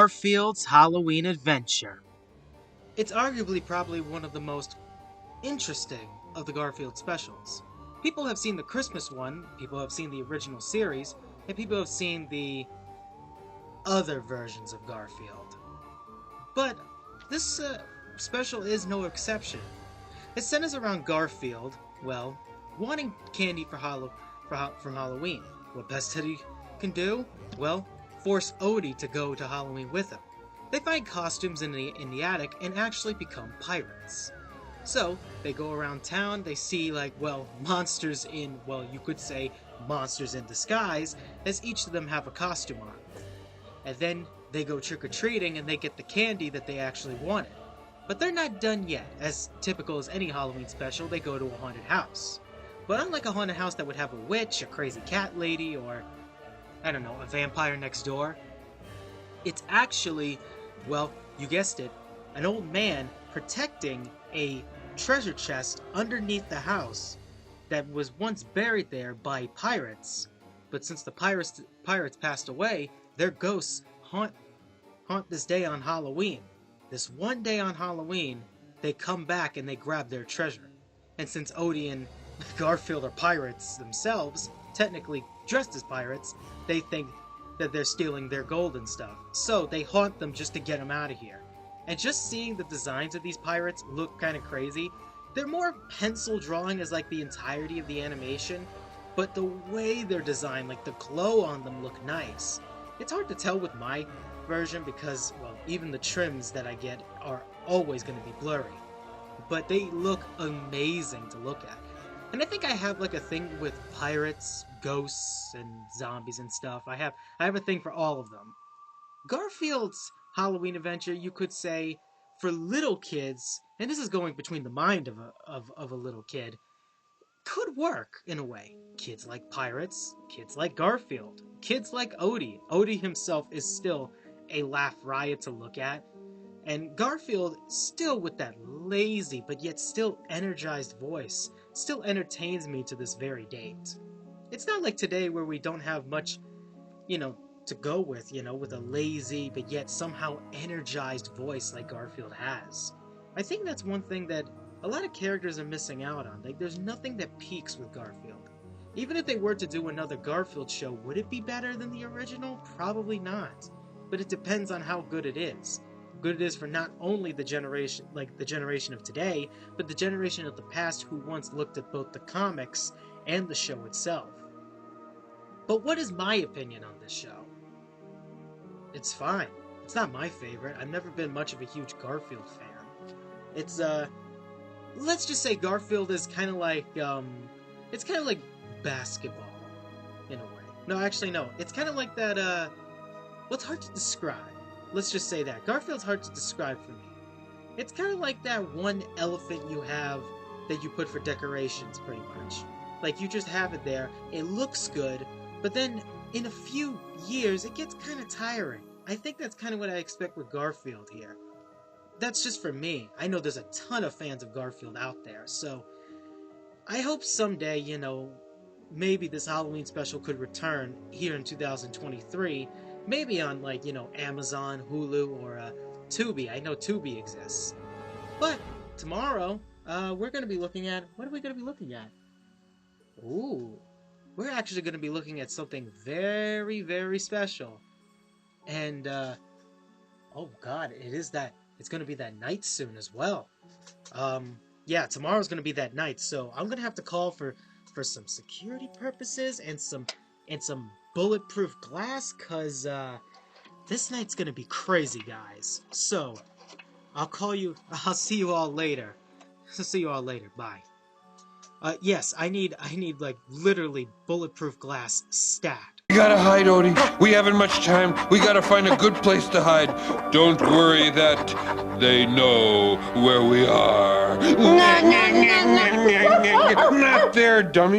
Garfield's Halloween Adventure. It's arguably probably one of the most interesting of the Garfield specials. People have seen the Christmas one, people have seen the original series, and people have seen the other versions of Garfield. But this special is no exception. It centers around Garfield, well, wanting candy from Halloween. What best Teddy can do? Well, force Odie to go to Halloween with him. They find costumes in the attic and actually become pirates. So, they go around town, they see, monsters in, you could say monsters in disguise, as each of them have a costume on. And then they go trick-or-treating and they get the candy that they actually wanted. But they're not done yet. As typical as any Halloween special, they go to a haunted house. But unlike a haunted house that would have a witch, a crazy cat lady, or, I don't know, a vampire next door, it's actually, well, you guessed it, an old man protecting a treasure chest underneath the house that was once buried there by pirates. But since the pirates passed away, their ghosts haunt this day on Halloween. This one day on Halloween, they come back and they grab their treasure. And since Odie and Garfield are pirates themselves, technically dressed as pirates, they think that they're stealing their gold and stuff. So they haunt them just to get them out of here. And just seeing the designs of these pirates look kind of crazy. They're more pencil drawing as the entirety of the animation, but the way they're designed, the glow on them look nice. It's hard to tell with my version because, well, even the trims that I get are always going to be blurry. But they look amazing to look at. And I think I have a thing with pirates, ghosts, and zombies and stuff. I have a thing for all of them. Garfield's Halloween Adventure, you could say, for little kids, and this is going between the mind of a little kid, could work in a way. Kids like pirates, kids like Garfield, kids like Odie. Odie himself is still a laugh riot to look at, and Garfield, still with that lazy but yet still energized voice, still entertains me to this very date. It's not like today where we don't have much, to go with, with a lazy but yet somehow energized voice like Garfield has. I think that's one thing that a lot of characters are missing out on. There's nothing that peaks with Garfield. Even if they were to do another Garfield show, would it be better than the original? Probably not. But it depends on how good it is. Good it is for not only the generation of today, but the generation of the past who once looked at both the comics and the show itself. But what is my opinion on this show? It's fine. It's not my favorite. I've never been much of a huge Garfield fan. It's, let's just say Garfield is kind of like basketball, in a way. No, actually, no. It's kind of like that, well, it's hard to describe. Let's just say that. Garfield's hard to describe for me. It's kind of like that one elephant you have that you put for decorations, pretty much. You just have it there, it looks good, but then in a few years, it gets kind of tiring. I think that's kind of what I expect with Garfield here. That's just for me. I know there's a ton of fans of Garfield out there, so I hope someday, maybe this Halloween special could return here in 2023, maybe on, Amazon, Hulu, or Tubi. I know Tubi exists. But tomorrow, we're going to be looking at... What are we going to be looking at? Ooh. We're actually going to be looking at something very, very special. And, oh god, it's going to be that night soon as well. Yeah, tomorrow's going to be that night, so I'm going to have to call for some security purposes and some bulletproof glass, cause this night's gonna be crazy, guys. So I'll see you all later. Bye. Yes, I need literally bulletproof glass stat. We gotta hide, Odie. We haven't much time. We gotta find a good place to hide. Don't worry that they know where we are. Not there, dummy.